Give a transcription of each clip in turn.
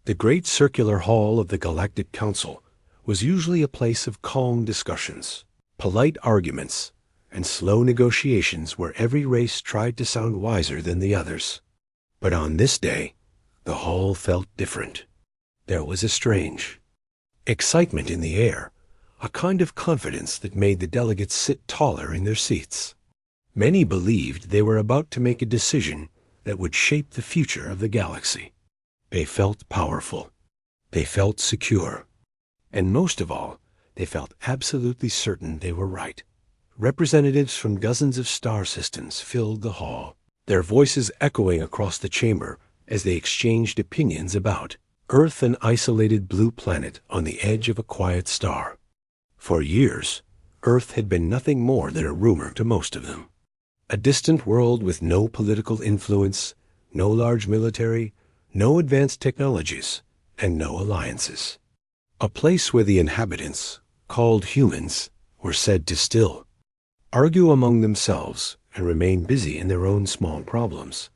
The great circular hall of the Galactic Council was usually a place of calm discussions, polite arguments, and slow negotiations where every race tried to sound wiser than the others. But on this day, the hall felt different. There was a strange excitement in the air, a kind of confidence that made the delegates sit taller in their seats. Many believed they were about to make a decision that would shape the future of the galaxy. They felt powerful. They felt secure. And most of all, they felt absolutely certain they were right. Representatives from dozens of star systems filled the hall, their voices echoing across the chamber as they exchanged opinions about Earth, an isolated blue planet on the edge of a quiet star. For years, Earth had been nothing more than a rumor to most of them. A distant world with no political influence, no large military, no advanced technologies, and no alliances. A place where the inhabitants, called humans, were said to still argue among themselves and remain busy in their own small problems.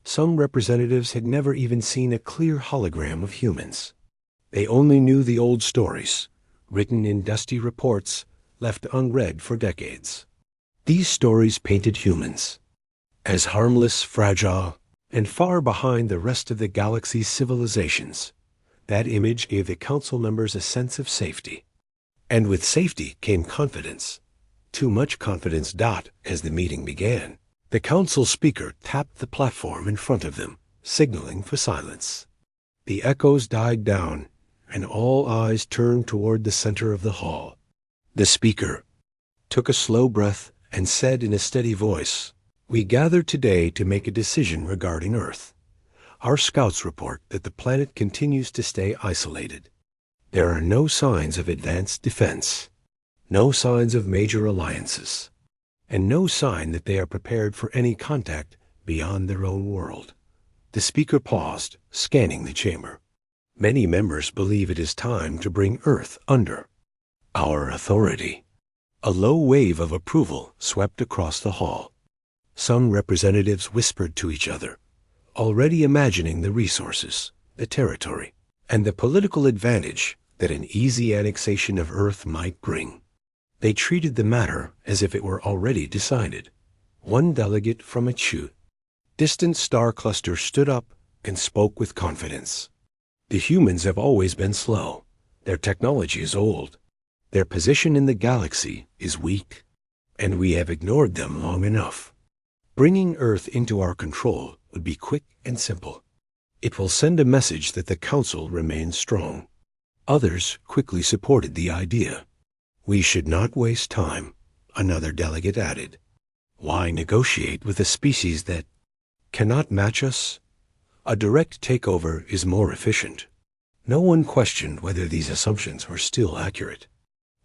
Some representatives had never even seen a clear hologram of humans. They only knew the old stories, written in dusty reports left unread for decades. These stories painted humans as harmless, fragile, and far behind the rest of the galaxy's civilizations. That image gave the council members a sense of safety. And with safety came confidence. Too much confidence. As the meeting began, the council speaker tapped the platform in front of them, signaling for silence. The echoes died down, and all eyes turned toward the center of the hall. The speaker took a slow breath and said in a steady voice, "We gather today to make a decision regarding Earth. Our scouts report that the planet continues to stay isolated. There are no signs of advanced defense, no signs of major alliances, and no sign that they are prepared for any contact beyond their own world." The speaker paused, scanning the chamber. "Many members believe it is time to bring Earth under our authority." A low wave of approval swept across the hall. Some representatives whispered to each other, already imagining the resources, the territory, and the political advantage that an easy annexation of Earth might bring. They treated the matter as if it were already decided. One delegate from a distant star cluster stood up and spoke with confidence. "The humans have always been slow. Their technology is old. Their position in the galaxy is weak, and we have ignored them long enough. Bringing Earth into our control would be quick and simple. It will send a message that the Council remains strong." Others quickly supported the idea. "We should not waste time," another delegate added. "Why negotiate with a species that cannot match us? A direct takeover is more efficient." No one questioned whether these assumptions were still accurate.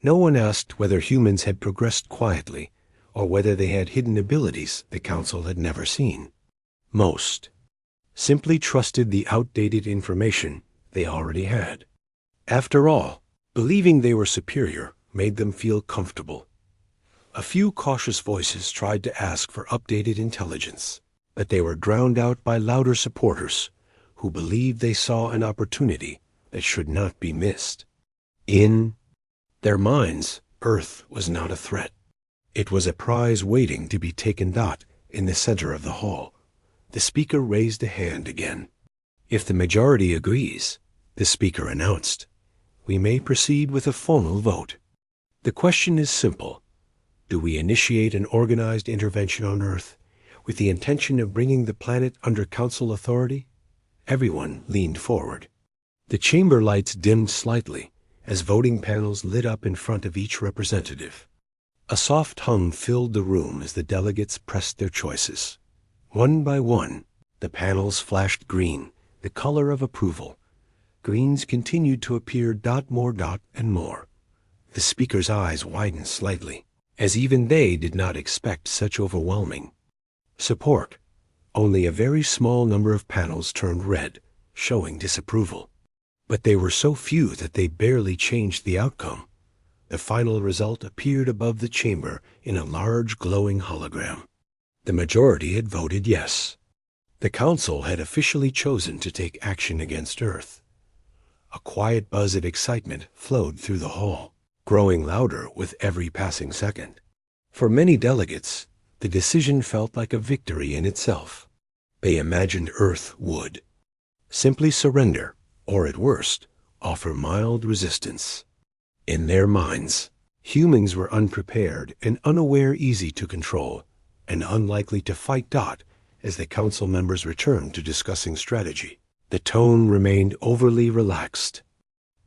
No one asked whether humans had progressed quietly or whether they had hidden abilities the Council had never seen. Most simply trusted the outdated information they already had. After all, believing they were superior made them feel comfortable. A few cautious voices tried to ask for updated intelligence, but they were drowned out by louder supporters who believed they saw an opportunity that should not be missed. In their minds, Earth was not a threat. It was a prize waiting to be taken. In the center of the hall, the speaker raised a hand again. "If the majority agrees," the speaker announced, "we may proceed with a formal vote. The question is simple. Do we initiate an organized intervention on Earth with the intention of bringing the planet under Council authority?" Everyone leaned forward. The chamber lights dimmed slightly as voting panels lit up in front of each representative. A soft hum filled the room as the delegates pressed their choices. One by one, the panels flashed green, the color of approval. Greens continued to appear. More and more. The speaker's eyes widened slightly, as even they did not expect such overwhelming support. Only a very small number of panels turned red, showing disapproval. But they were so few that they barely changed the outcome. The final result appeared above the chamber in a large glowing hologram. The majority had voted yes. The Council had officially chosen to take action against Earth. A quiet buzz of excitement flowed through the hall, growing louder with every passing second. For many delegates, the decision felt like a victory in itself. They imagined Earth would simply surrender, or at worst, offer mild resistance. In their minds, humans were unprepared and unaware, easy to control, and unlikely to fight Dot as the council members returned to discussing strategy. The tone remained overly relaxed.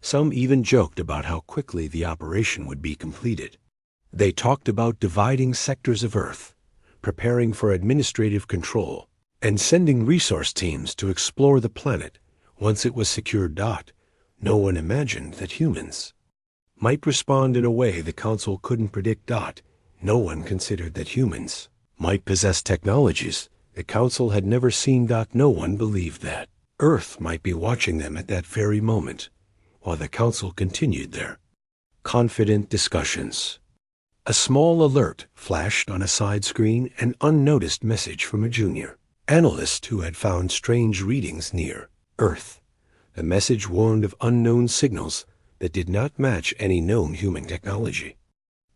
Some even joked about how quickly the operation would be completed. They talked about dividing sectors of Earth, preparing for administrative control, and sending resource teams to explore the planet once it was secured. No one imagined that humans might respond in a way the council couldn't predict. No one considered that humans might possess technologies the council had never seen. No one believed that Earth might be watching them at that very moment, while the council continued their confident discussions. A small alert flashed on a side screen, an unnoticed message from a junior analyst who had found strange readings near Earth. The message warned of unknown signals that did not match any known human technology.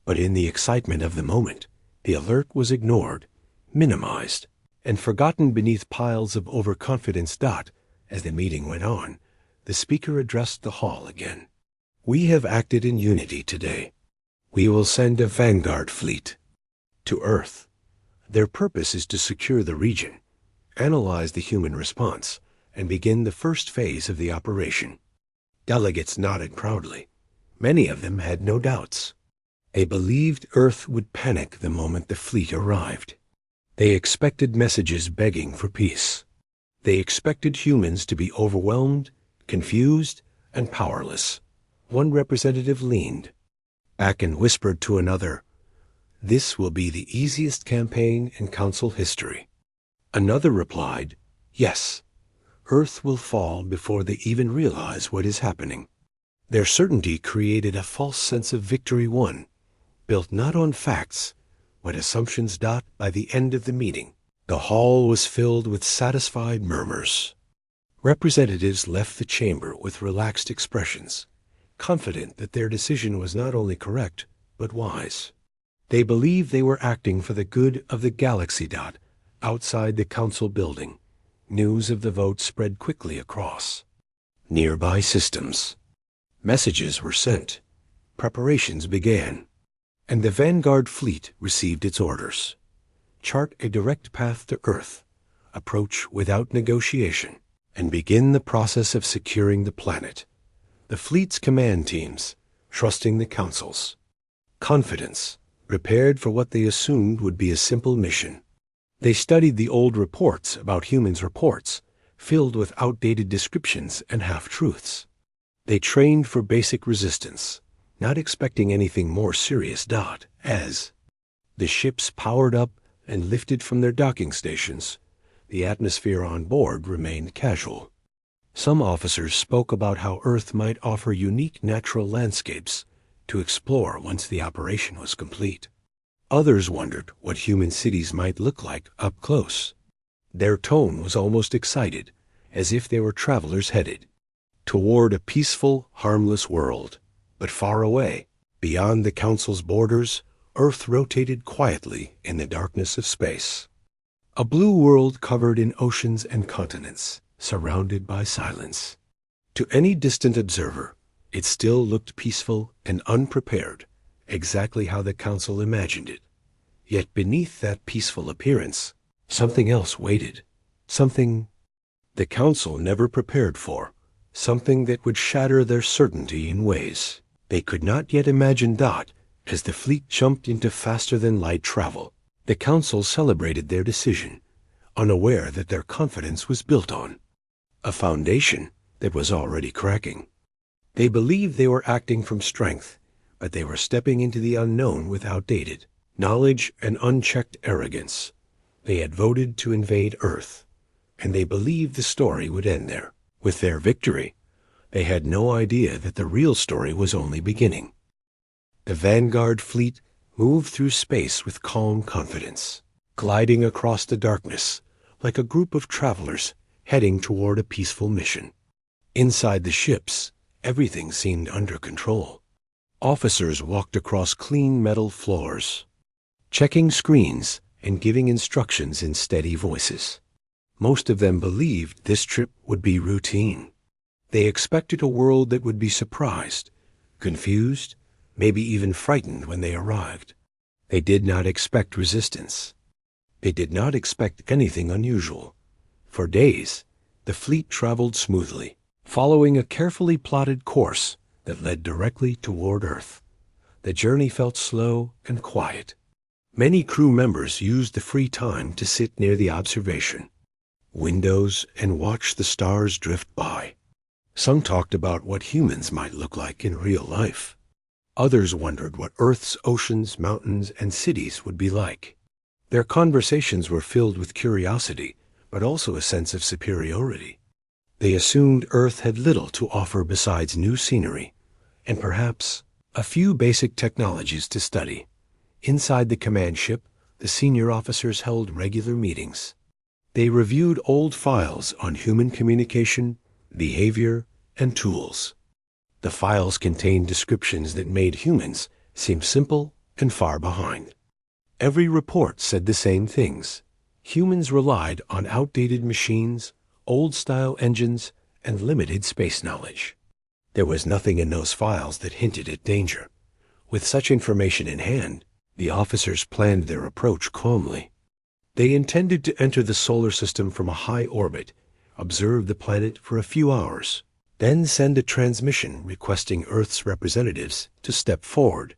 But in the excitement of the moment, the alert was ignored, minimized, and forgotten beneath piles of overconfidence. As the meeting went on, the speaker addressed the hall again. "We have acted in unity today. We will send a vanguard fleet to Earth. Their purpose is to secure the region, analyze the human response, and begin the first phase of the operation." Delegates nodded proudly. Many of them had no doubts. They believed Earth would panic the moment the fleet arrived. They expected messages begging for peace. They expected humans to be overwhelmed, confused, and powerless. One representative leaned back and whispered to another, "This will be the easiest campaign in council history." Another replied, "Yes, Earth will fall before they even realize what is happening." Their certainty created a false sense of victory won, built not on facts, but assumptions. By the end of the meeting, the hall was filled with satisfied murmurs. Representatives left the chamber with relaxed expressions, confident that their decision was not only correct, but wise. They believed they were acting for the good of the galaxy. Outside the council building, news of the vote spread quickly across nearby systems. Messages were sent, preparations began, and the Vanguard fleet received its orders. Chart a direct path to Earth, approach without negotiation, and begin the process of securing the planet. The fleet's command teams, trusting the council's confidence, prepared for what they assumed would be a simple mission. They studied the old reports about humans' reports, filled with outdated descriptions and half-truths. They trained for basic resistance, not expecting anything more serious. As the ships powered up and lifted from their docking stations, the atmosphere on board remained casual. Some officers spoke about how Earth might offer unique natural landscapes to explore once the operation was complete. Others wondered what human cities might look like up close. Their tone was almost excited, as if they were travelers headed toward a peaceful, harmless world. But far away, beyond the council's borders, Earth rotated quietly in the darkness of space. A blue world covered in oceans and continents, surrounded by silence. To any distant observer, it still looked peaceful and unprepared, exactly how the council imagined it. Yet beneath that peaceful appearance, something else waited, something the council never prepared for, something that would shatter their certainty in ways they could not yet imagine. As the fleet jumped into faster-than-light travel, the council celebrated their decision, unaware that their confidence was built on a foundation that was already cracking. They believed they were acting from strength, but they were stepping into the unknown with outdated knowledge and unchecked arrogance. They had voted to invade Earth, and they believed the story would end there. With their victory, they had no idea that the real story was only beginning. The Vanguard fleet moved through space with calm confidence, gliding across the darkness like a group of travelers heading toward a peaceful mission. Inside the ships, Everything seemed under control. Officers walked across clean metal floors, checking screens and giving instructions in steady voices. Most of them believed this trip would be routine. They expected a world that would be surprised, confused, maybe even frightened when they arrived. They did not expect resistance. They did not expect anything unusual. For days, the fleet traveled smoothly, following a carefully plotted course that led directly toward Earth. The journey felt slow and quiet. Many crew members used the free time to sit near the observation windows and watch the stars drift by. Some talked about what humans might look like in real life. Others wondered what Earth's oceans, mountains, and cities would be like. Their conversations were filled with curiosity, but also a sense of superiority. They assumed Earth had little to offer besides new scenery, and perhaps a few basic technologies to study. Inside the command ship, the senior officers held regular meetings. They reviewed old files on human communication, behavior, and tools. The files contained descriptions that made humans seem simple and far behind. Every report said the same things. Humans relied on outdated machines, old-style engines, and limited space knowledge. There was nothing in those files that hinted at danger. With such information in hand, the officers planned their approach calmly. They intended to enter the solar system from a high orbit, observe the planet for a few hours, then send a transmission requesting Earth's representatives to step forward.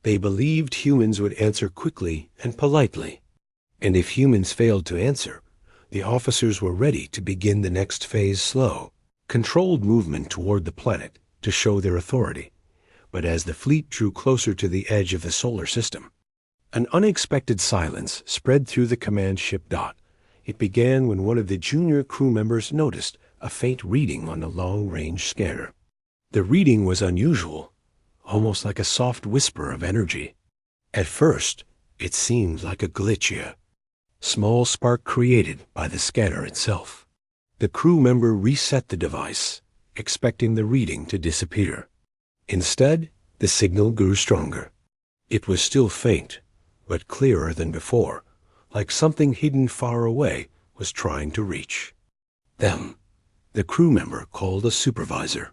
They believed humans would answer quickly and politely, and if humans failed to answer, the officers were ready to begin the next phase slow, controlled movement toward the planet to show their authority. But as the fleet drew closer to the edge of the solar system, an unexpected silence spread through the command ship. It began when one of the junior crew members noticed a faint reading on the long-range scanner. The reading was unusual, almost like a soft whisper of energy. At first, it seemed like a glitch, a small spark created by the scanner itself. The crew member reset the device, expecting the reading to disappear. Instead, the signal grew stronger. It was still faint, but clearer than before, like something hidden far away was trying to reach them. The crew member called a supervisor.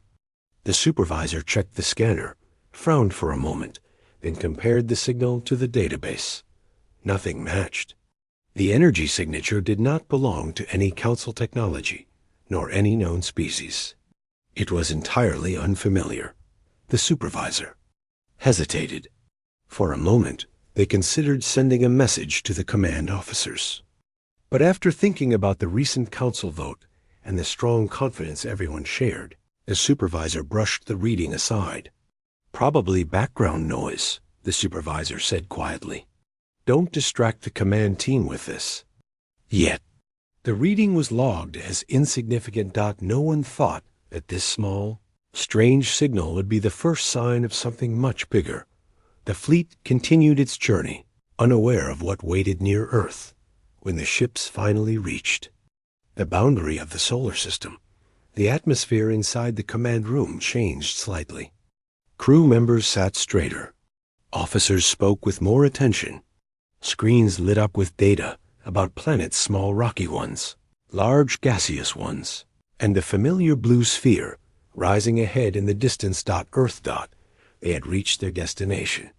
The supervisor checked the scanner, frowned for a moment, then compared the signal to the database. Nothing matched. The energy signature did not belong to any council technology, nor any known species. It was entirely unfamiliar. The supervisor hesitated. For a moment, they considered sending a message to the command officers. But after thinking about the recent council vote and the strong confidence everyone shared, the supervisor brushed the reading aside. "Probably background noise," the supervisor said quietly. "Don't distract the command team with this." Yet, the reading was logged as insignificant. No one thought that this small, strange signal would be the first sign of something much bigger. The fleet continued its journey, unaware of what waited near Earth. When the ships finally reached the boundary of the solar system, the atmosphere inside the command room changed slightly. Crew members sat straighter. Officers spoke with more attention. Screens lit up with data about planets, small rocky ones, large gaseous ones, and the familiar blue sphere rising ahead in the distance. Earth. They had reached their destination.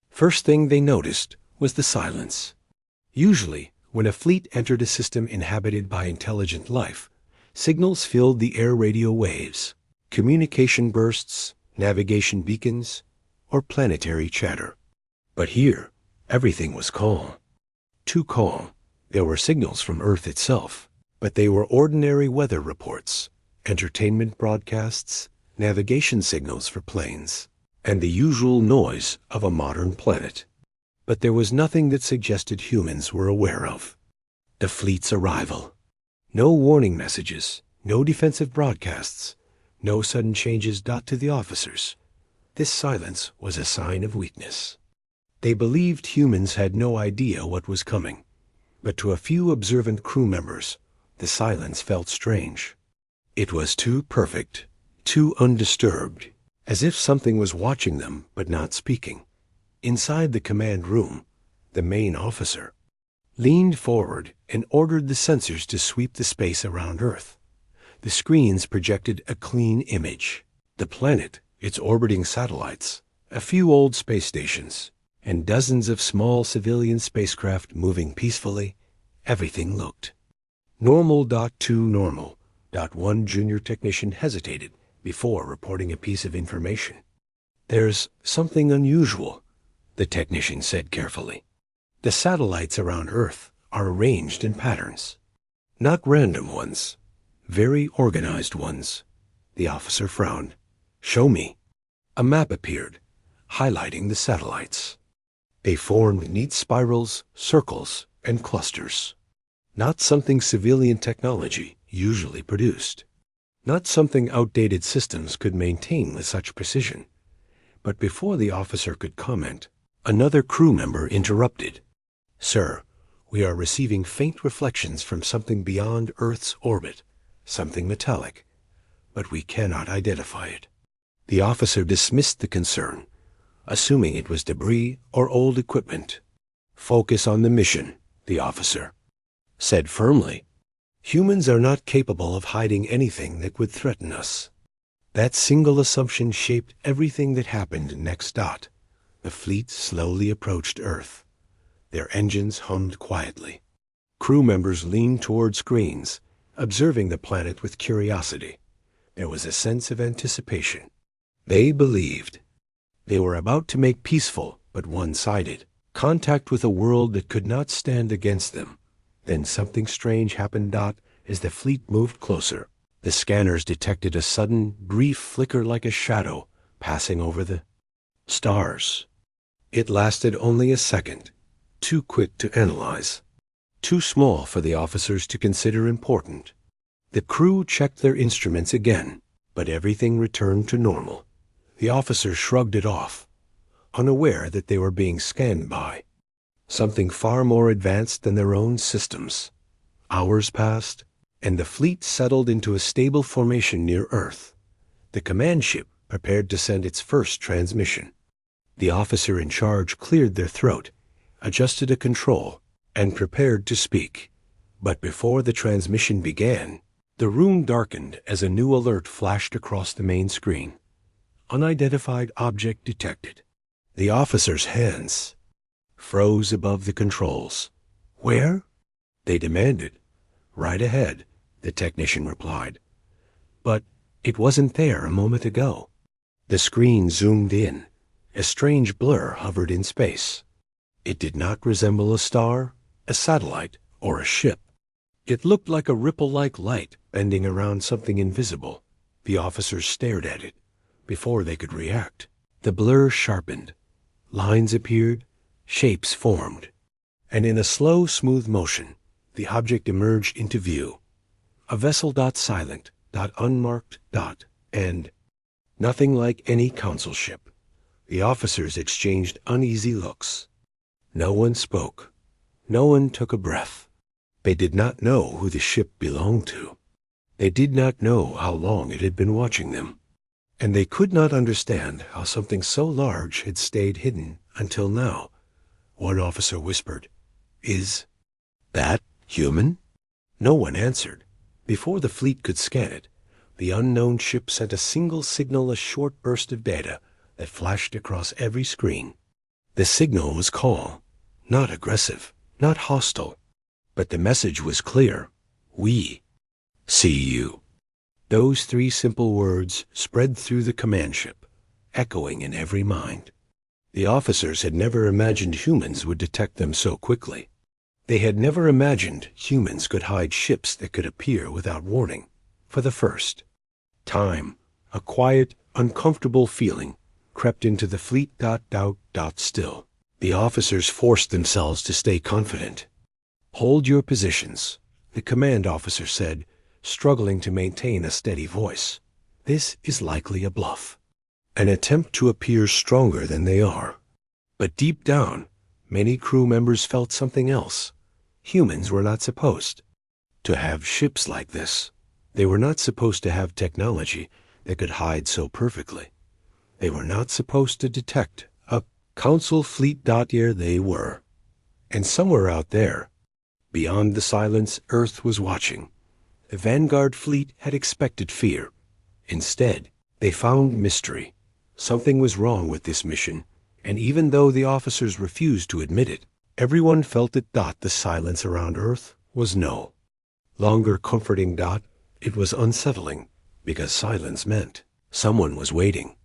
First thing they noticed was the silence. Usually, when a fleet entered a system inhabited by intelligent life, signals filled the air: radio waves, communication bursts, navigation beacons, or planetary chatter. But here, everything was calm. Too calm. There were signals from Earth itself, but they were ordinary weather reports, entertainment broadcasts, navigation signals for planes, and the usual noise of a modern planet. But there was nothing that suggested humans were aware of the fleet's arrival. No warning messages, no defensive broadcasts, no sudden changes. To the officers, this silence was a sign of weakness. They believed humans had no idea what was coming, but to a few observant crew members, the silence felt strange. It was too perfect, too undisturbed, as if something was watching them but not speaking. Inside the command room, the main officer leaned forward and ordered the sensors to sweep the space around Earth. The screens projected a clean image. The planet, its orbiting satellites, a few old space stations, and dozens of small civilian spacecraft moving peacefully. Everything looked normal. Normal. One junior technician hesitated before reporting a piece of information. "There's something unusual," the technician said carefully. "The satellites around Earth are arranged in patterns. Not random ones, very organized ones." The officer frowned. "Show me." A map appeared, highlighting the satellites. They formed neat spirals, circles, and clusters. Not something civilian technology usually produced. Not something outdated systems could maintain with such precision. But before the officer could comment, another crew member interrupted. "Sir, we are receiving faint reflections from something beyond Earth's orbit, something metallic, but we cannot identify it." The officer dismissed the concern, assuming it was debris or old equipment. "Focus on the mission," the officer said firmly. "Humans are not capable of hiding anything that would threaten us." That single assumption shaped everything that happened next. The fleet slowly approached Earth. Their engines hummed quietly. Crew members leaned toward screens, observing the planet with curiosity. There was a sense of anticipation. They believed they were about to make peaceful but one-sided contact with a world that could not stand against them. Then something strange happened. As the fleet moved closer, the scanners detected a sudden, brief flicker like a shadow passing over the stars. It lasted only a second, too quick to analyze, too small for the officers to consider important. The crew checked their instruments again, but everything returned to normal. The officers shrugged it off, unaware that they were being scanned by something far more advanced than their own systems. Hours passed, and the fleet settled into a stable formation near Earth. The command ship prepared to send its first transmission. The officer in charge cleared their throat, adjusted a control, and prepared to speak. But before the transmission began, the room darkened as a new alert flashed across the main screen. Unidentified object detected. The officer's hands froze above the controls. "Where?" they demanded. "Right ahead," the technician replied. "But it wasn't there a moment ago." The screen zoomed in. A strange blur hovered in space. It did not resemble a star, a satellite, or a ship. It looked like a ripple-like light bending around something invisible. The officers stared at it before they could react. The blur sharpened. Lines appeared, shapes formed, and in a slow, smooth motion, the object emerged into view. A vessel. Silent. Unmarked. And nothing like any council ship. The officers exchanged uneasy looks. No one spoke. No one took a breath. They did not know who the ship belonged to. They did not know how long it had been watching them. And they could not understand how something so large had stayed hidden until now. One officer whispered, "Is that human?" No one answered. Before the fleet could scan it, the unknown ship sent a single signal, a short burst of data that flashed across every screen. The signal was calm, not aggressive, not hostile, but the message was clear. "We see you." Those three simple words spread through the command ship, echoing in every mind. The officers had never imagined humans would detect them so quickly. They had never imagined humans could hide ships that could appear without warning. For the first time, a quiet, uncomfortable feeling crept into the fleet. Still, the officers forced themselves to stay confident. "Hold your positions," the command officer said, struggling to maintain a steady voice. "This is likely a bluff, an attempt to appear stronger than they are." But deep down, many crew members felt something else. Humans were not supposed to have ships like this. They were not supposed to have technology that could hide so perfectly. They were not supposed to detect a council fleet. Here they were. And somewhere out there, beyond the silence, Earth was watching. The Vanguard fleet had expected fear. Instead, they found mystery. Something was wrong with this mission, and even though the officers refused to admit it, everyone felt it. The silence around Earth was no longer comforting. It was unsettling, because silence meant someone was waiting.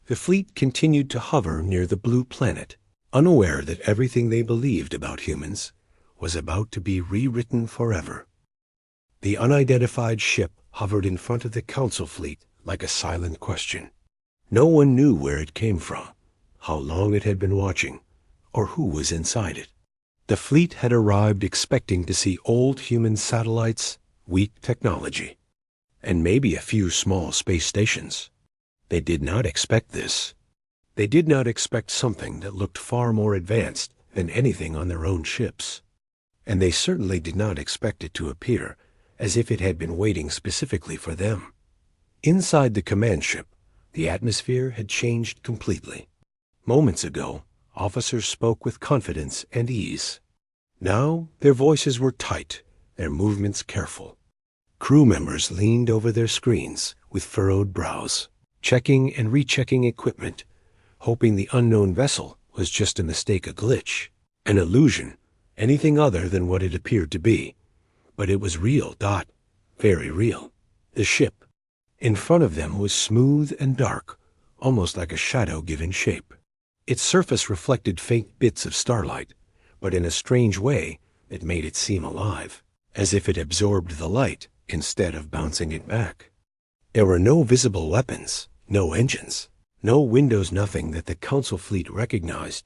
The fleet continued to hover near the blue planet, unaware that everything they believed about humans was about to be rewritten forever. The unidentified ship hovered in front of the Council fleet like a silent question. No one knew where it came from, how long it had been watching, or who was inside it. The fleet had arrived expecting to see old human satellites, weak technology, and maybe a few small space stations. They did not expect this. They did not expect something that looked far more advanced than anything on their own ships. And they certainly did not expect it to appear as if it had been waiting specifically for them. Inside the command ship, the atmosphere had changed completely. Moments ago, officers spoke with confidence and ease. Now, their voices were tight, their movements careful. Crew members leaned over their screens with furrowed brows, checking and rechecking equipment, hoping the unknown vessel was just a mistake, a glitch, an illusion, anything other than what it appeared to be. But it was real. Very real. The ship in front of them was smooth and dark, almost like a shadow given shape. Its surface reflected faint bits of starlight, but in a strange way that made it seem alive, as if it absorbed the light instead of bouncing it back. There were no visible weapons, no engines, no windows, nothing that the Council fleet recognized.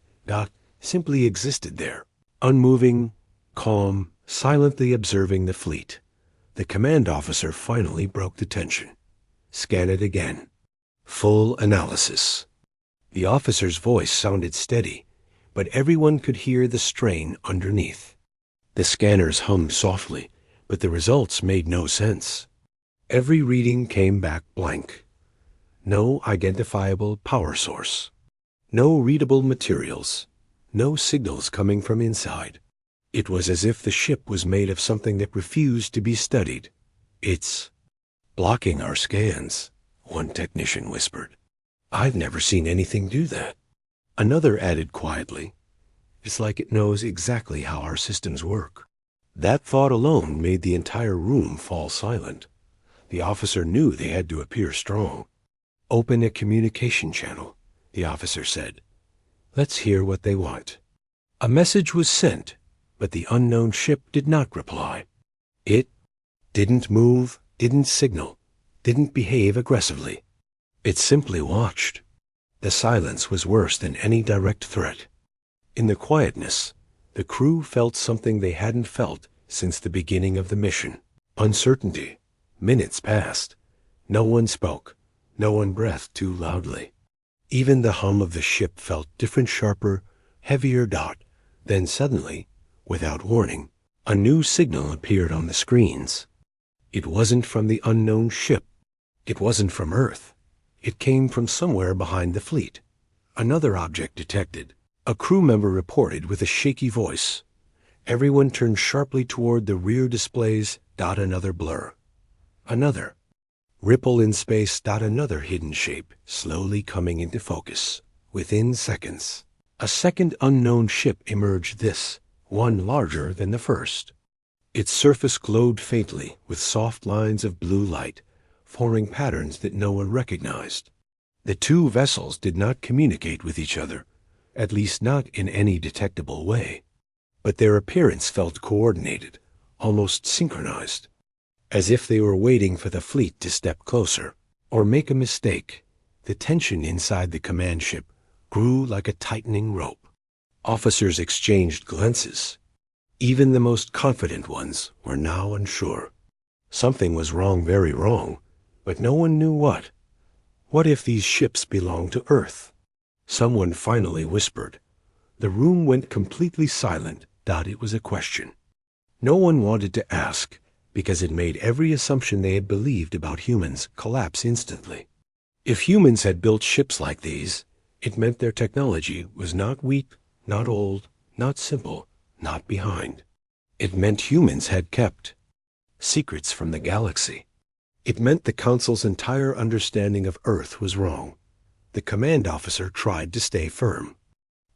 Simply existed there, unmoving, calm, silently observing the fleet. The command officer finally broke the tension. Scan it again. Full analysis. The officer's voice sounded steady, but everyone could hear the strain underneath. The scanners hummed softly, but the results made no sense. Every reading came back blank. No identifiable power source. No readable materials. No signals coming from inside. It was as if the ship was made of something that refused to be studied. "It's blocking our scans," one technician whispered. "I've never seen anything do that." Another added quietly, "It's like it knows exactly how our systems work." That thought alone made the entire room fall silent. The officer knew they had to appear strong. "Open a communication channel," the officer said. "Let's hear what they want." A message was sent, but the unknown ship did not reply. It didn't move, didn't signal, didn't behave aggressively. It simply watched. The silence was worse than any direct threat. In the quietness, the crew felt something they hadn't felt since the beginning of the mission. Uncertainty. Minutes passed. No one spoke. No one breathed too loudly. Even the hum of the ship felt different, sharper, heavier. Then suddenly, without warning, a new signal appeared on the screens. It wasn't from the unknown ship. It wasn't from Earth. It came from somewhere behind the fleet. Another object detected. A crew member reported with a shaky voice. Everyone turned sharply toward the rear displays. Another blur. Another. Ripple in space. Another hidden shape, slowly coming into focus. Within seconds, a second unknown ship emerged, this one larger than the first. Its surface glowed faintly with soft lines of blue light, forming patterns that no one recognized. The two vessels did not communicate with each other, at least not in any detectable way. But their appearance felt coordinated, almost synchronized, as if they were waiting for the fleet to step closer or make a mistake. The tension inside the command ship grew like a tightening rope. Officers exchanged glances. Even the most confident ones were now unsure. Something was wrong, very wrong, but no one knew what. What if these ships belonged to Earth? Someone finally whispered. The room went completely silent. It was a question. No one wanted to ask, because it made every assumption they had believed about humans collapse instantly. If humans had built ships like these, it meant their technology was not weak, not old, not simple, not behind. It meant humans had kept secrets from the galaxy. It meant the Council's entire understanding of Earth was wrong. The command officer tried to stay firm.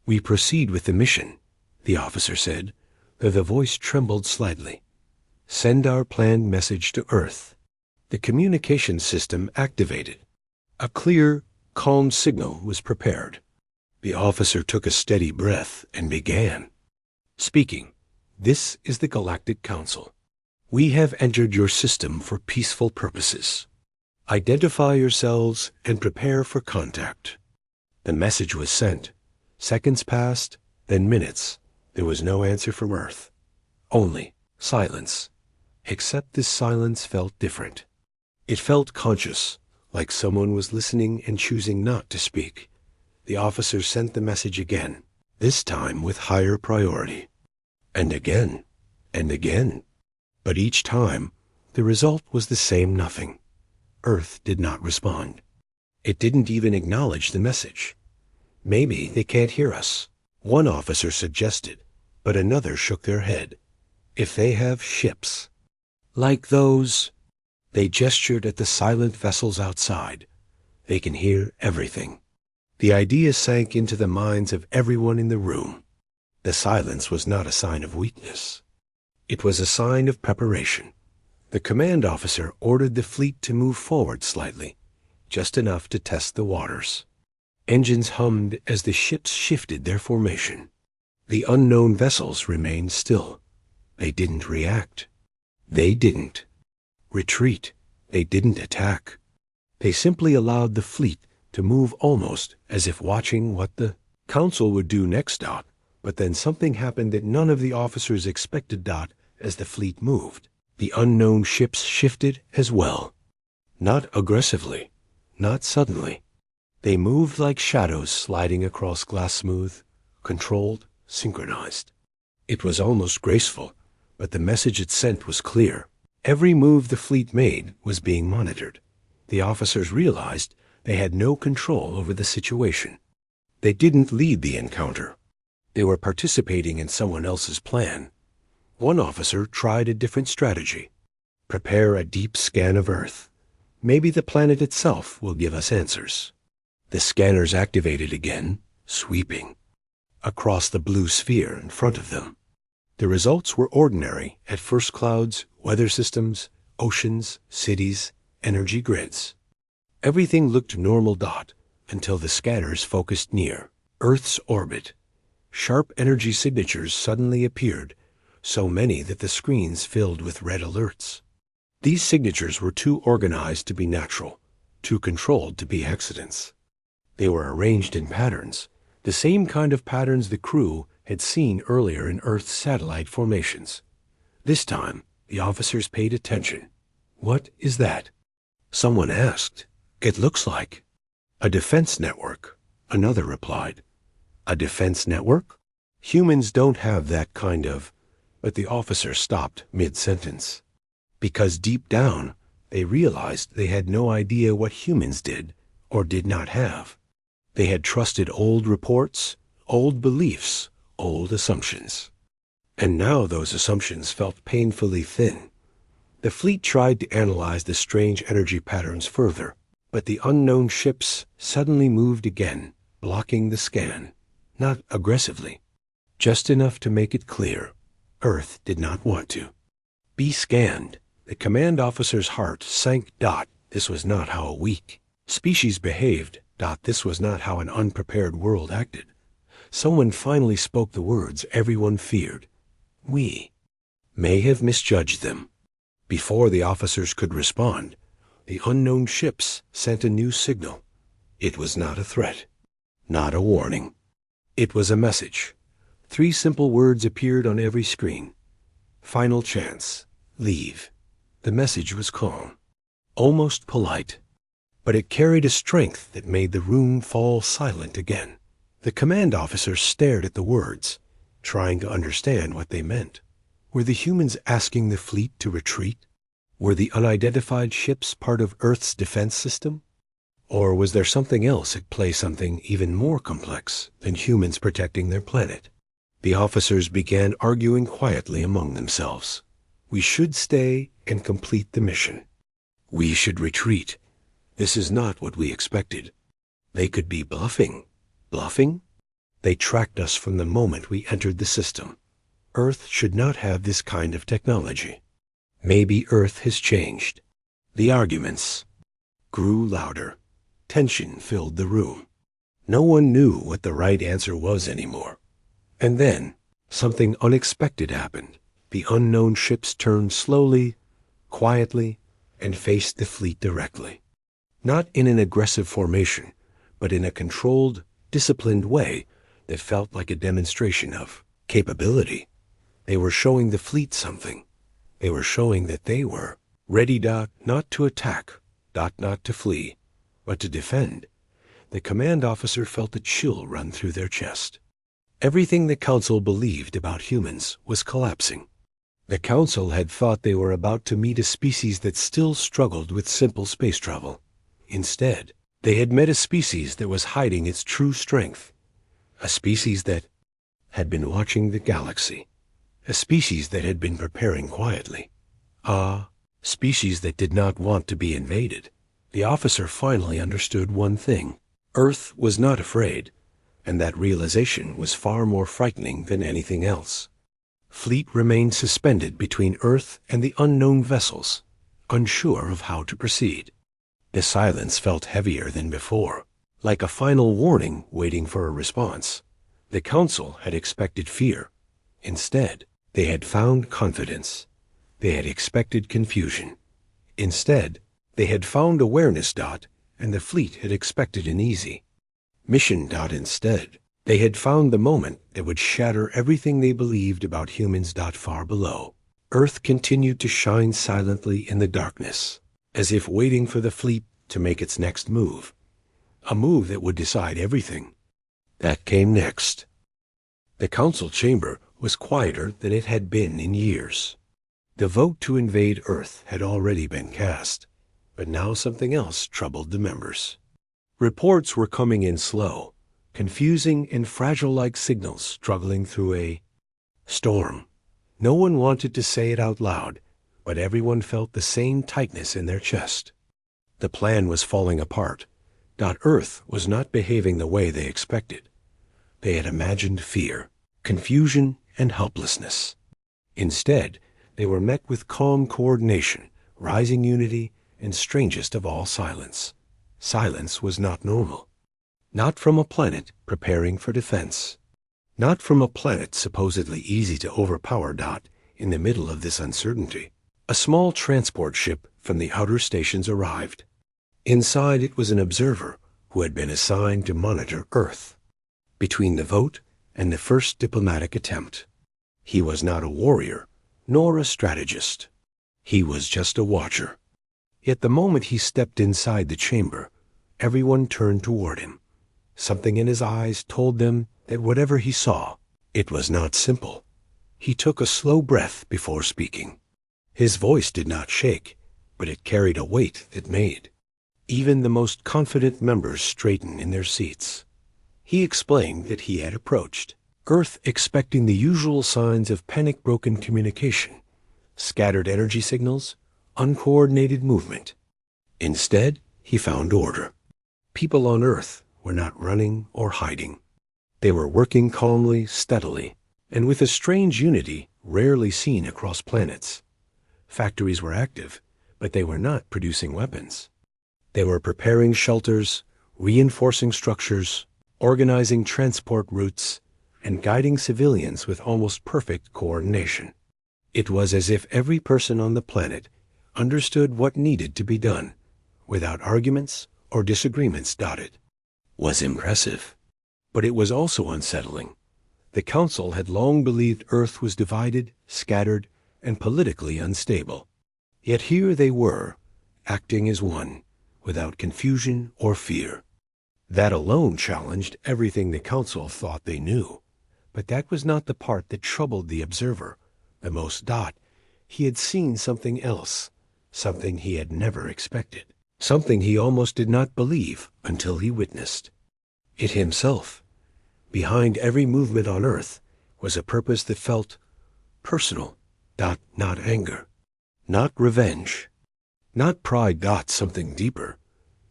"We proceed with the mission," the officer said, though the voice trembled slightly. "Send our planned message to Earth." The communication system activated. A clear, calm signal was prepared. The officer took a steady breath and began. Speaking, "This is the Galactic Council. We have entered your system for peaceful purposes. Identify yourselves and prepare for contact." The message was sent. Seconds passed, then minutes. There was no answer from Earth. Only silence. Except this silence felt different. It felt conscious, like someone was listening and choosing not to speak. The officer sent the message again, this time with higher priority. And again, and again. But each time, the result was the same nothing. Earth did not respond. It didn't even acknowledge the message. "Maybe they can't hear us," one officer suggested, but another shook their head. "If they have ships, like those," they gestured at the silent vessels outside, "they can hear everything." The idea sank into the minds of everyone in the room. The silence was not a sign of weakness. It was a sign of preparation. The command officer ordered the fleet to move forward slightly, just enough to test the waters. Engines hummed as the ships shifted their formation. The unknown vessels remained still. They didn't react. They didn't retreat. They didn't attack. They simply allowed the fleet to move almost as if watching what the Council would do next. But then something happened that none of the officers expected. As the fleet moved, the unknown ships shifted as well. Not aggressively, not suddenly. They moved like shadows sliding across glass, smooth, controlled, synchronized. It was almost graceful, but the message it sent was clear. Every move the fleet made was being monitored. The officers realized they had no control over the situation. They didn't lead the encounter. They were participating in someone else's plan. One officer tried a different strategy. "Prepare a deep scan of Earth. Maybe the planet itself will give us answers." The scanners activated again, sweeping across the blue sphere in front of them. The results were ordinary at first: clouds, weather systems, oceans, cities, energy grids. Everything looked normal. Until the scanners focused near Earth's orbit. Sharp energy signatures suddenly appeared, so many that the screens filled with red alerts. These signatures were too organized to be natural, too controlled to be accidents. They were arranged in patterns, the same kind of patterns the crew had seen earlier in Earth's satellite formations. This time, the officers paid attention. "What is that?" someone asked. "It looks like a defense network," another replied. "A defense network? Humans don't have that kind of—" But the officer stopped mid-sentence. Because deep down, they realized they had no idea what humans did or did not have. They had trusted old reports, old beliefs, old assumptions. And now those assumptions felt painfully thin. The fleet tried to analyze the strange energy patterns further, but the unknown ships suddenly moved again, blocking the scan. Not aggressively, just enough to make it clear Earth did not want to be scanned. The command officer's heart sank. This was not how a weak species behaved. This was not how an unprepared world acted. Someone finally spoke the words everyone feared. "We may have misjudged them." Before the officers could respond, the unknown ships sent a new signal. It was not a threat, not a warning. It was a message. 3 simple words appeared on every screen. "Final chance. Leave." The message was calm, almost polite, but it carried a strength that made the room fall silent again. The command officer stared at the words, trying to understand what they meant. Were the humans asking the fleet to retreat? Were the unidentified ships part of Earth's defense system? Or was there something else at play, something even more complex than humans protecting their planet? The officers began arguing quietly among themselves. We should stay and complete the mission. We should retreat. This is not what we expected. They could be bluffing. Bluffing? They tracked us from the moment we entered the system. Earth should not have this kind of technology. Maybe Earth has changed. The arguments grew louder. Tension filled the room. No one knew what the right answer was anymore. And then, something unexpected happened. The unknown ships turned slowly, quietly, and faced the fleet directly. Not in an aggressive formation, but in a controlled, disciplined way that felt like a demonstration of capability. They were showing the fleet something. They were showing that they were ready, not to attack, not to flee, but to defend. The command officer felt a chill run through their chest. Everything the Council believed about humans was collapsing. The Council had thought they were about to meet a species that still struggled with simple space travel. Instead, they had met a species that was hiding its true strength. A species that had been watching the galaxy. A species that had been preparing quietly. A species that did not want to be invaded. The officer finally understood one thing. Earth was not afraid, and that realization was far more frightening than anything else. Fleet remained suspended between Earth and the unknown vessels, unsure of how to proceed. The silence felt heavier than before, like a final warning waiting for a response. The Council had expected fear. Instead, they had found confidence. They had expected confusion. Instead, they had found awareness, and the fleet had expected an easy mission. Instead, they had found the moment that would shatter everything they believed about humans. Far below, Earth continued to shine silently in the darkness, as if waiting for the fleet to make its next move. A move that would decide everything. That came next. The Council chamber was quieter than it had been in years. The vote to invade Earth had already been cast, but now something else troubled the members. Reports were coming in slow, confusing and fragile like signals struggling through a storm. No one wanted to say it out loud, but everyone felt the same tightness in their chest. The plan was falling apart. Earth was not behaving the way they expected. They had imagined fear, confusion, and helplessness. Instead, they were met with calm coordination, rising unity, and strangest of all, silence. Silence was not normal. Not from a planet preparing for defense. Not from a planet supposedly easy to overpower. In the middle of this uncertainty, a small transport ship from the outer stations arrived. Inside it was an observer who had been assigned to monitor Earth. Between the vote and the first diplomatic attempt, he was not a warrior, nor a strategist. He was just a watcher. Yet the moment he stepped inside the chamber, everyone turned toward him. Something in his eyes told them that whatever he saw, it was not simple. He took a slow breath before speaking. His voice did not shake, but it carried a weight that made even the most confident members straighten in their seats. He explained that he had approached Earth expecting the usual signs of panic-broken communication, scattered energy signals, uncoordinated movement. Instead, he found order. People on Earth were not running or hiding. They were working calmly, steadily, and with a strange unity rarely seen across planets. Factories were active, but they were not producing weapons. They were preparing shelters, reinforcing structures, organizing transport routes, and guiding civilians with almost perfect coordination. It was as if every person on the planet understood what needed to be done, without arguments or disagreements. It was impressive, but it was also unsettling. The Council had long believed Earth was divided, scattered, and politically unstable. Yet here they were, acting as one, without confusion or fear. That alone challenged everything the Council thought they knew. But that was not the part that troubled the observer the most. He had seen something else, something he had never expected. something he almost did not believe until he witnessed it himself. Behind every movement on Earth was a purpose that felt personal, not anger, not revenge, not pride, something deeper,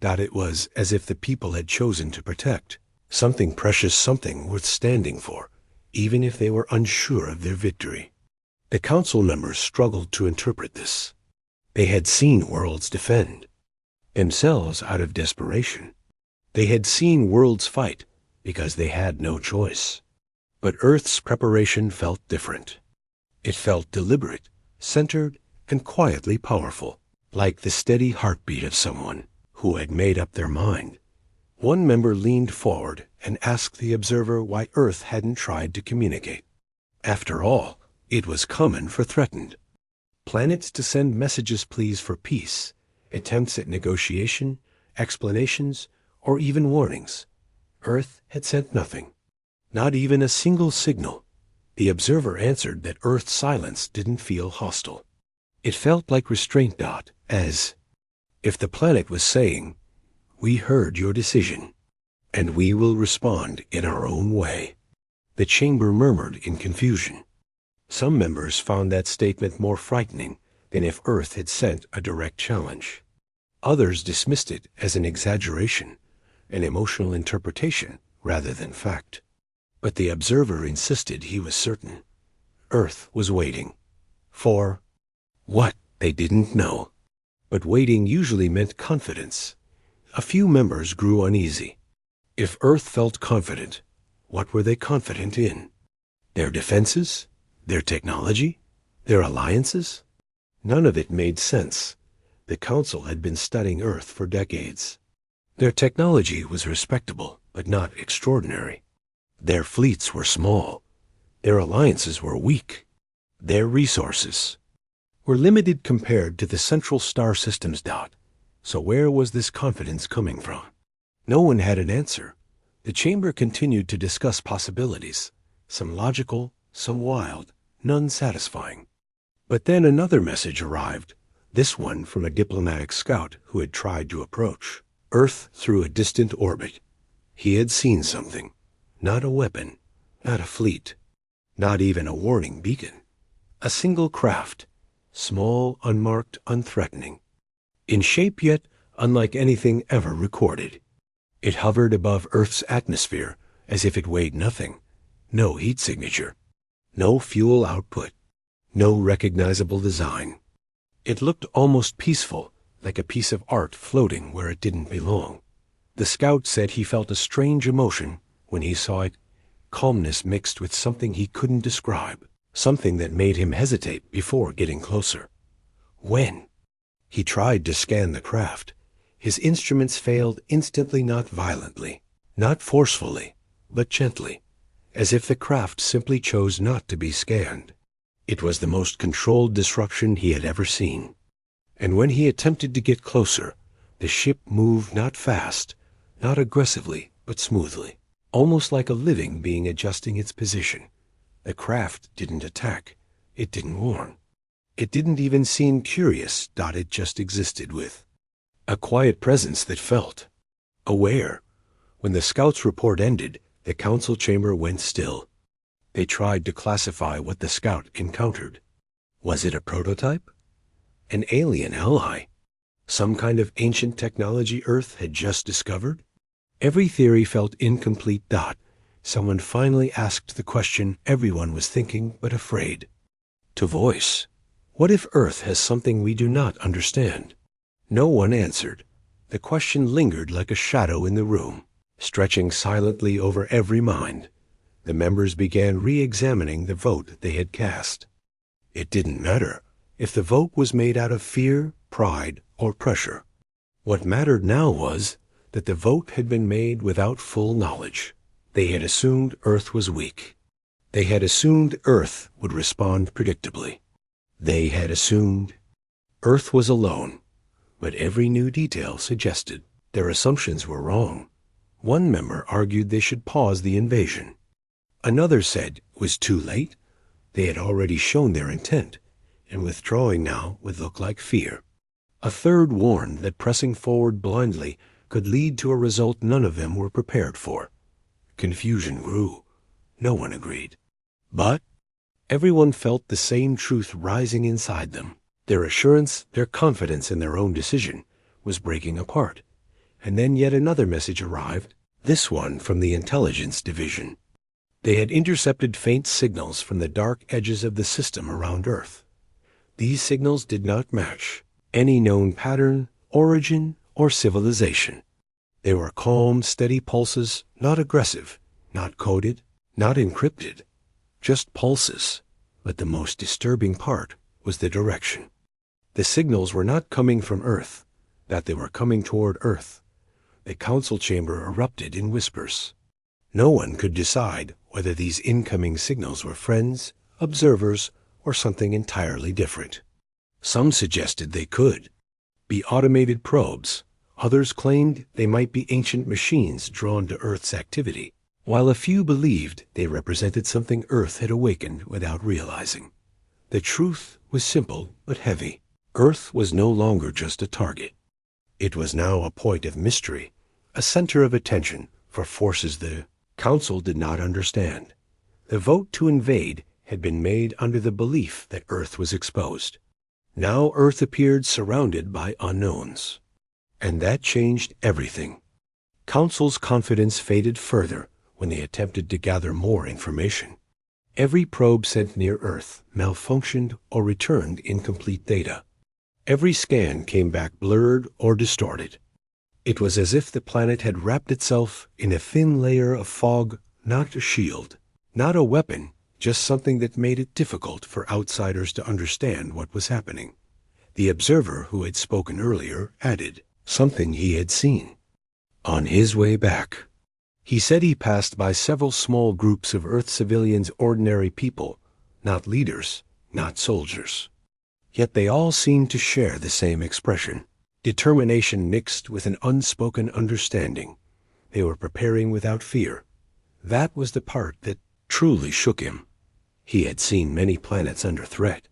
it was as if the people had chosen to protect something precious, something worth standing for, even if they were unsure of their victory. The council members struggled to interpret this. They had seen worlds defend themselves out of desperation. They had seen worlds fight because they had no choice. But Earth's preparation felt different. It felt deliberate, centered, and quietly powerful, like the steady heartbeat of someone who had made up their mind. One member leaned forward and asked the observer why Earth hadn't tried to communicate. After all, it was common for threatened planets to send messages, pleas for peace, attempts at negotiation, explanations, or even warnings. Earth had sent nothing, not even a single signal. The observer answered that Earth's silence didn't feel hostile. It felt like restraint, as if the planet was saying, "We heard your decision, and we will respond in our own way." The chamber murmured in confusion. Some members found that statement more frightening than if Earth had sent a direct challenge. Others dismissed it as an exaggeration, an emotional interpretation rather than fact. But the observer insisted he was certain. Earth was waiting. For what? They didn't know. But waiting usually meant confidence. A few members grew uneasy. If Earth felt confident, what were they confident in? Their defenses? Their technology? Their alliances? None of it made sense. The Council had been studying Earth for decades. Their technology was respectable, but not extraordinary. Their fleets were small. Their alliances were weak. Their resources were limited compared to the central star system's. So where was this confidence coming from? No one had an answer. The chamber continued to discuss possibilities, some logical, some wild, none satisfying. But then another message arrived, this one from a diplomatic scout who had tried to approach Earth through a distant orbit. He had seen something, not a weapon, not a fleet, not even a warning beacon. A single craft, small, unmarked, unthreatening, in shape yet unlike anything ever recorded. It hovered above Earth's atmosphere as if it weighed nothing. No heat signature, no fuel output, no recognizable design. It looked almost peaceful, like a piece of art floating where it didn't belong. The scout said he felt a strange emotion when he saw it, calmness mixed with something he couldn't describe, something that made him hesitate before getting closer. When he tried to scan the craft, his instruments failed instantly, not violently, not forcefully, but gently, as if the craft simply chose not to be scanned. It was the most controlled disruption he had ever seen. And when he attempted to get closer, the ship moved not fast, not aggressively, but smoothly, almost like a living being adjusting its position. The craft didn't attack. It didn't warn. It didn't even seem curious. It just existed with a quiet presence that felt aware. When the scout's report ended, the council chamber went still. They tried to classify what the scout encountered. Was it a prototype? An alien ally? Some kind of ancient technology Earth had just discovered? Every theory felt incomplete. Someone finally asked the question everyone was thinking but afraid to voice. What if Earth has something we do not understand? No one answered. The question lingered like a shadow in the room, stretching silently over every mind. The members began re-examining the vote they had cast. It didn't matter if the vote was made out of fear, pride, or pressure. What mattered now was that the vote had been made without full knowledge. They had assumed Earth was weak. They had assumed Earth would respond predictably. They had assumed Earth was alone, but every new detail suggested their assumptions were wrong. One member argued they should pause the invasion. Another said it was too late. They had already shown their intent, and withdrawing now would look like fear. A third warned that pressing forward blindly could lead to a result none of them were prepared for. Confusion grew. No one agreed. But everyone felt the same truth rising inside them. Their assurance, their confidence in their own decision, was breaking apart. And then yet another message arrived, this one from the intelligence division. They had intercepted faint signals from the dark edges of the system around Earth. These signals did not match any known pattern, origin, or civilization. They were calm, steady pulses, not aggressive, not coded, not encrypted, just pulses. But the most disturbing part was the direction. The signals were not coming from Earth, that they were coming toward Earth. The council chamber erupted in whispers. No one could decide whether these incoming signals were friends, observers, or something entirely different. Some suggested they could be automated probes. Others claimed they might be ancient machines drawn to Earth's activity, while a few believed they represented something Earth had awakened without realizing. The truth was simple but heavy. Earth was no longer just a target. It was now a point of mystery, a center of attention for forces the Council did not understand. The vote to invade had been made under the belief that Earth was exposed. Now Earth appeared surrounded by unknowns. And that changed everything. Council's confidence faded further when they attempted to gather more information. Every probe sent near Earth malfunctioned or returned incomplete data. Every scan came back blurred or distorted. It was as if the planet had wrapped itself in a thin layer of fog, not a shield, not a weapon, just something that made it difficult for outsiders to understand what was happening. The observer who had spoken earlier added something he had seen. On his way back, he said he passed by several small groups of Earth civilians, ordinary people, not leaders, not soldiers. Yet they all seemed to share the same expression. Determination mixed with an unspoken understanding. They were preparing without fear. That was the part that truly shook him. He had seen many planets under threat.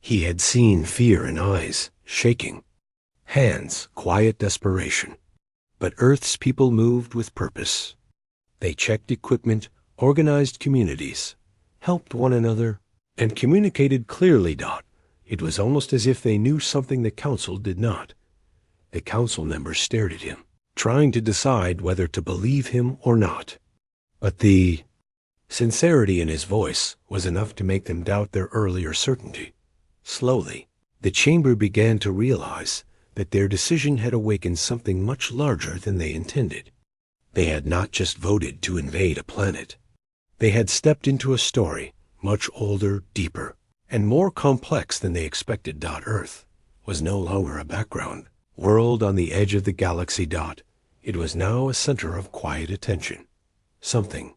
He had seen fear in eyes, shaking. Hands, quiet desperation. But Earth's people moved with purpose. They checked equipment, organized communities, helped one another, and communicated clearly. It was almost as if they knew something the Council did not. The council members stared at him, trying to decide whether to believe him or not. But the sincerity in his voice was enough to make them doubt their earlier certainty. Slowly, the chamber began to realize that their decision had awakened something much larger than they intended. They had not just voted to invade a planet. They had stepped into a story much older, deeper, and more complex than they expected. Earth was no longer a background world on the edge of the galaxy. It was now a center of quiet attention. Something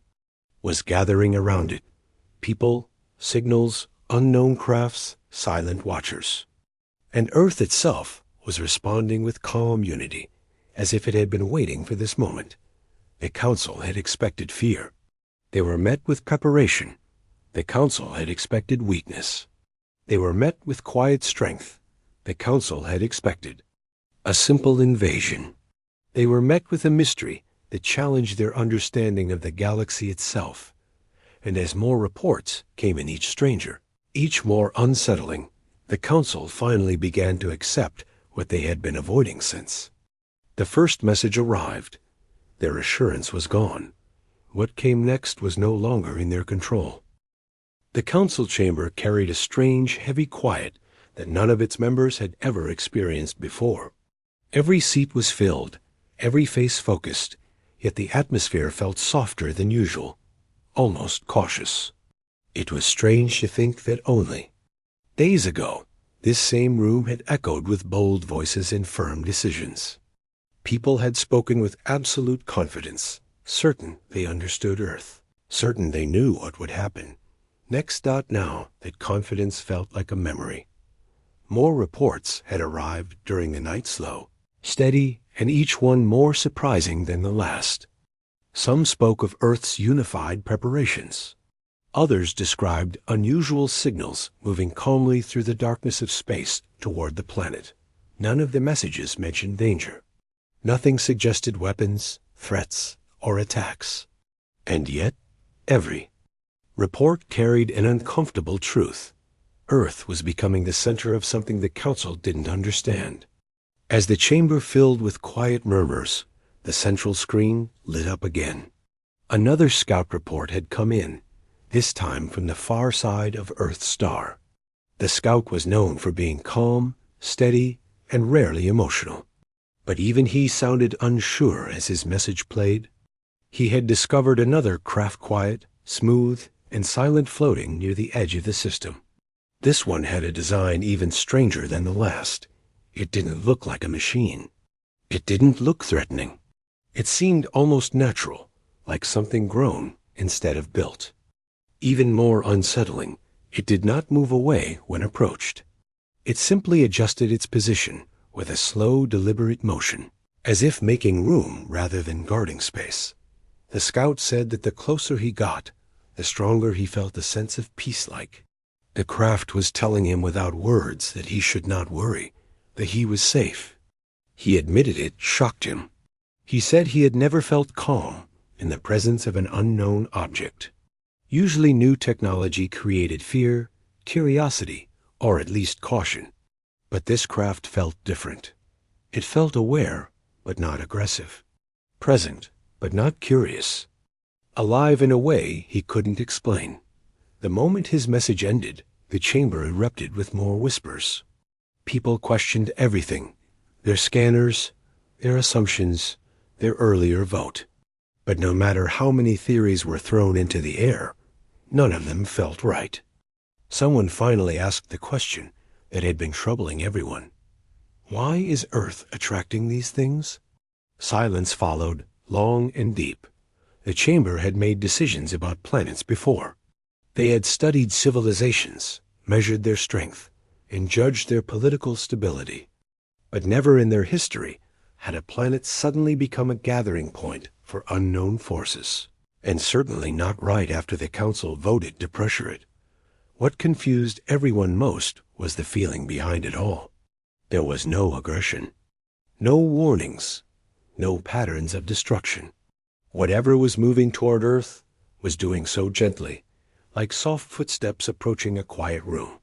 was gathering around it. People, signals, unknown crafts, silent watchers. And Earth itself was responding with calm unity, as if it had been waiting for this moment. The Council had expected fear. They were met with preparation. The Council had expected weakness. They were met with quiet strength. The Council had expected a simple invasion. They were met with a mystery that challenged their understanding of the galaxy itself. And as more reports came in each stranger, each more unsettling, the Council finally began to accept what they had been avoiding since. The first message arrived. Their assurance was gone. What came next was no longer in their control. The council chamber carried a strange, heavy quiet that none of its members had ever experienced before. Every seat was filled, every face focused, yet the atmosphere felt softer than usual, almost cautious. It was strange to think that only days ago, this same room had echoed with bold voices and firm decisions. People had spoken with absolute confidence, certain they understood Earth, certain they knew what would happen. Next. Now that confidence felt like a memory. More reports had arrived during the night slow, steady, and each one more surprising than the last. Some spoke of Earth's unified preparations. Others described unusual signals moving calmly through the darkness of space toward the planet. None of the messages mentioned danger. Nothing suggested weapons, threats, or attacks. And yet, every report carried an uncomfortable truth. Earth was becoming the center of something the Council didn't understand. As the chamber filled with quiet murmurs, the central screen lit up again. Another scout report had come in, this time from the far side of Earth's star. The scout was known for being calm, steady, and rarely emotional. But even he sounded unsure as his message played. He had discovered another craft quiet, smooth, and silent floating near the edge of the system. This one had a design even stranger than the last. It didn't look like a machine. It didn't look threatening. It seemed almost natural, like something grown instead of built. Even more unsettling, it did not move away when approached. It simply adjusted its position with a slow, deliberate motion, as if making room rather than guarding space. The scout said that the closer he got, the stronger he felt a sense of peace-like. The craft was telling him without words that he should not worry, that he was safe. He admitted it shocked him. He said he had never felt calm in the presence of an unknown object. Usually new technology created fear, curiosity, or at least caution. But this craft felt different. It felt aware, but not aggressive. Present, but not curious. Alive in a way he couldn't explain. The moment his message ended, the chamber erupted with more whispers. People questioned everything, their scanners, their assumptions, their earlier vote. But no matter how many theories were thrown into the air, none of them felt right. Someone finally asked the question that had been troubling everyone. Why is Earth attracting these things? Silence followed, long and deep. The chamber had made decisions about planets before. They had studied civilizations, measured their strength, and judged their political stability. But never in their history had a planet suddenly become a gathering point for unknown forces. And certainly not right after the Council voted to pressure it. What confused everyone most was the feeling behind it all. There was no aggression, no warnings, no patterns of destruction. Whatever was moving toward Earth was doing so gently, like soft footsteps approaching a quiet room.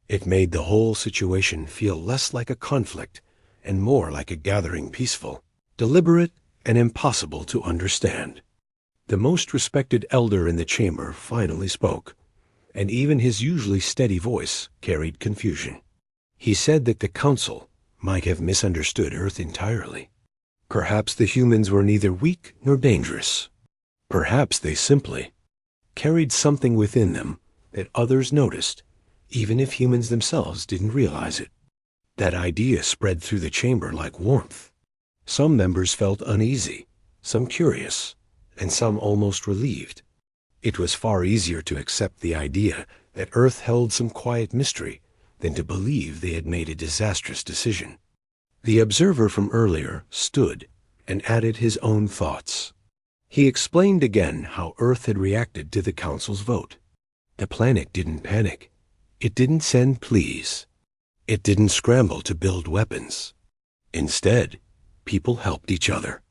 It made the whole situation feel less like a conflict and more like a gathering peaceful, deliberate, and impossible to understand. The most respected elder in the chamber finally spoke, and even his usually steady voice carried confusion. He said that the Council might have misunderstood Earth entirely. Perhaps the humans were neither weak nor dangerous. Perhaps they simply carried something within them that others noticed, even if humans themselves didn't realize it. That idea spread through the chamber like warmth. Some members felt uneasy, some curious, and some almost relieved. It was far easier to accept the idea that Earth held some quiet mystery than to believe they had made a disastrous decision. The observer from earlier stood and added his own thoughts. He explained again how Earth had reacted to the Council's vote. The planet didn't panic. It didn't send pleas. It didn't scramble to build weapons. Instead, people helped each other.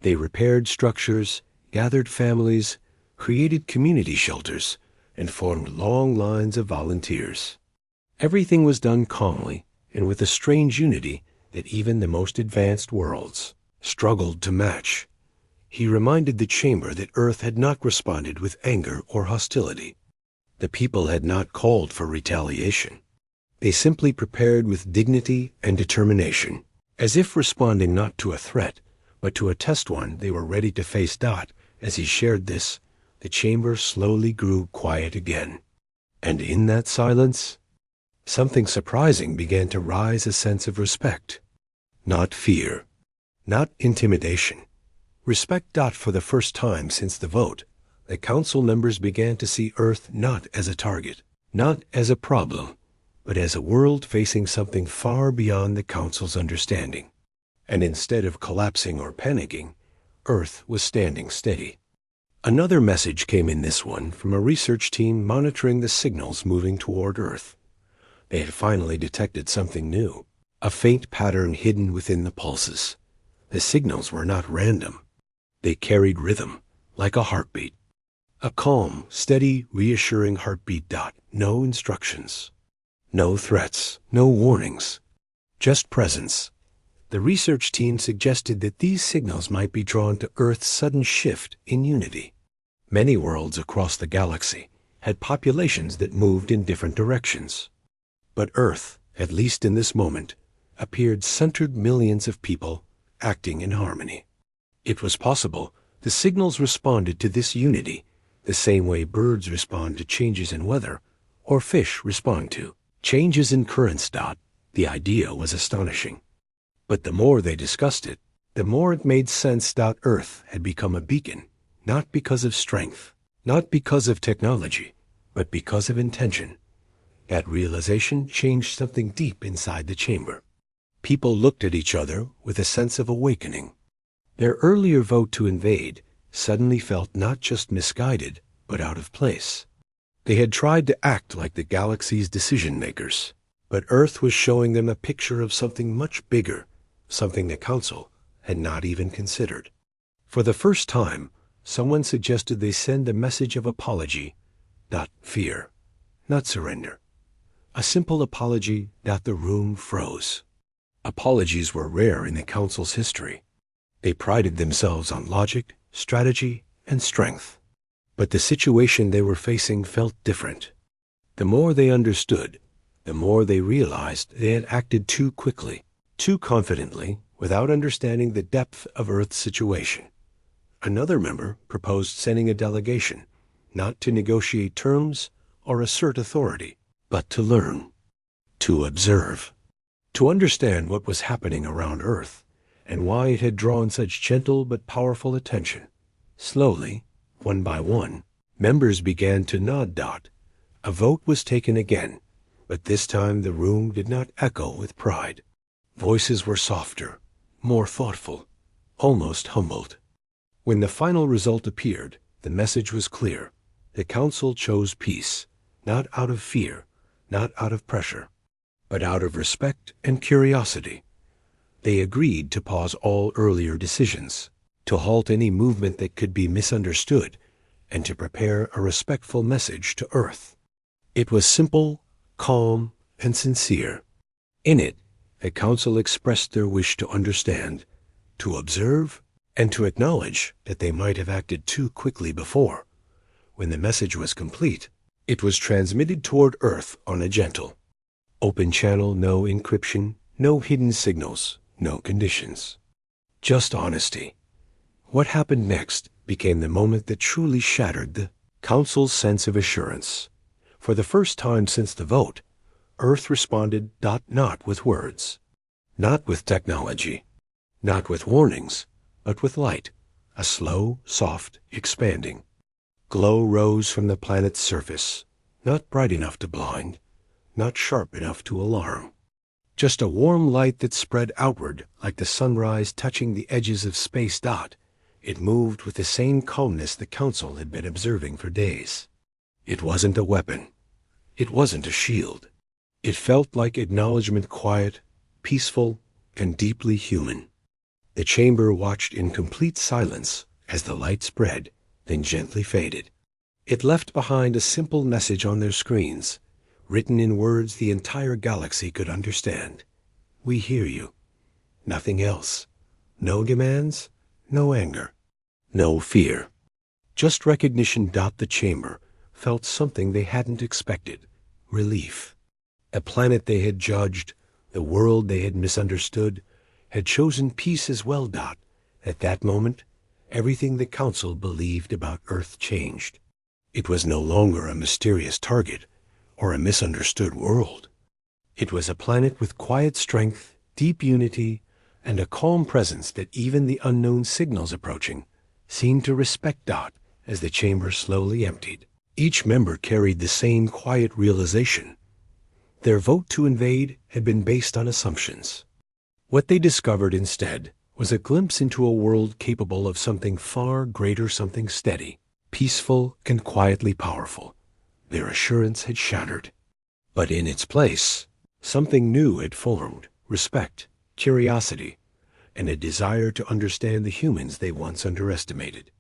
They repaired structures, gathered families, created community shelters, and formed long lines of volunteers. Everything was done calmly and with a strange unity that even the most advanced worlds struggled to match. He reminded the chamber that Earth had not responded with anger or hostility. The people had not called for retaliation. They simply prepared with dignity and determination, as if responding not to a threat, but to a test one they were ready to face. As he shared this, the chamber slowly grew quiet again. And in that silence, something surprising began to rise, a sense of respect. Not fear, not intimidation. Respect. For the first time since the vote, the Council members began to see Earth not as a target, not as a problem, but as a world facing something far beyond the Council's understanding. And instead of collapsing or panicking, Earth was standing steady. Another message came in, this one from a research team monitoring the signals moving toward Earth. They had finally detected something new. a faint pattern hidden within the pulses. The signals were not random. They carried rhythm, like a heartbeat. A calm, steady, reassuring heartbeat. No instructions. No threats, no warnings. Just presence. The research team suggested that these signals might be drawn to Earth's sudden shift in unity. Many worlds across the galaxy had populations that moved in different directions. But Earth, at least in this moment, appeared centered, millions of people acting in harmony. It was possible the signals responded to this unity the same way birds respond to changes in weather or fish respond to changes in currents. The idea was astonishing. But the more they discussed it, the more it made sense. Earth had become a beacon, not because of strength, not because of technology, but because of intention. That realization changed something deep inside the chamber. People looked at each other with a sense of awakening. Their earlier vote to invade suddenly felt not just misguided, but out of place. They had tried to act like the galaxy's decision-makers, but Earth was showing them a picture of something much bigger, something the Council had not even considered. For the first time, someone suggested they send a message of apology, not fear, not surrender. A simple apology. The room froze. Apologies were rare in the Council's history. They prided themselves on logic, strategy, and strength. But the situation they were facing felt different. The more they understood, the more they realized they had acted too quickly, too confidently, without understanding the depth of Earth's situation. Another member proposed sending a delegation, not to negotiate terms or assert authority, but to learn, to observe, to understand what was happening around Earth and why it had drawn such gentle but powerful attention. Slowly, one by one, members began to nod. A vote was taken again, but this time the room did not echo with pride. Voices were softer, more thoughtful, almost humbled. When the final result appeared, the message was clear. The Council chose peace, not out of fear, not out of pressure, but out of respect and curiosity. They agreed to pause all earlier decisions, to halt any movement that could be misunderstood, and to prepare a respectful message to Earth. It was simple, calm, and sincere. In it, the Council expressed their wish to understand, to observe, and to acknowledge that they might have acted too quickly before. When the message was complete, it was transmitted toward Earth on a gentle, open channel. No encryption, no hidden signals, no conditions. Just honesty. What happened next became the moment that truly shattered the Council's sense of assurance. For the first time since the vote, Earth responded. Not with words, not with technology, not with warnings, but with light, a slow, soft, expanding glow rose from the planet's surface, not bright enough to blind, not sharp enough to alarm. Just a warm light that spread outward like the sunrise touching the edges of space. It moved with the same calmness the Council had been observing for days. It wasn't a weapon. It wasn't a shield. It felt like acknowledgement, quiet, peaceful, and deeply human. The chamber watched in complete silence as the light spread, then gently faded. It left behind a simple message on their screens, written in words the entire galaxy could understand. We hear you. Nothing else. No demands, no anger, no fear. Just recognition. The chamber felt something they hadn't expected. Relief. A planet they had judged, the world they had misunderstood, had chosen peace as well. At that moment, everything the Council believed about Earth changed. It was no longer a mysterious target or a misunderstood world. It was a planet with quiet strength, deep unity, and a calm presence that even the unknown signals approaching seemed to respect. As the chamber slowly emptied, each member carried the same quiet realization. Their vote to invade had been based on assumptions. What they discovered instead was a glimpse into a world capable of something far greater, something steady, peaceful, and quietly powerful. Their assurance had shattered. But in its place, something new had formed, respect, curiosity, and a desire to understand the humans they once underestimated.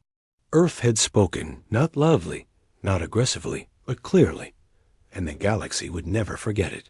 Earth had spoken, not loudly, not aggressively, but clearly, and the galaxy would never forget it.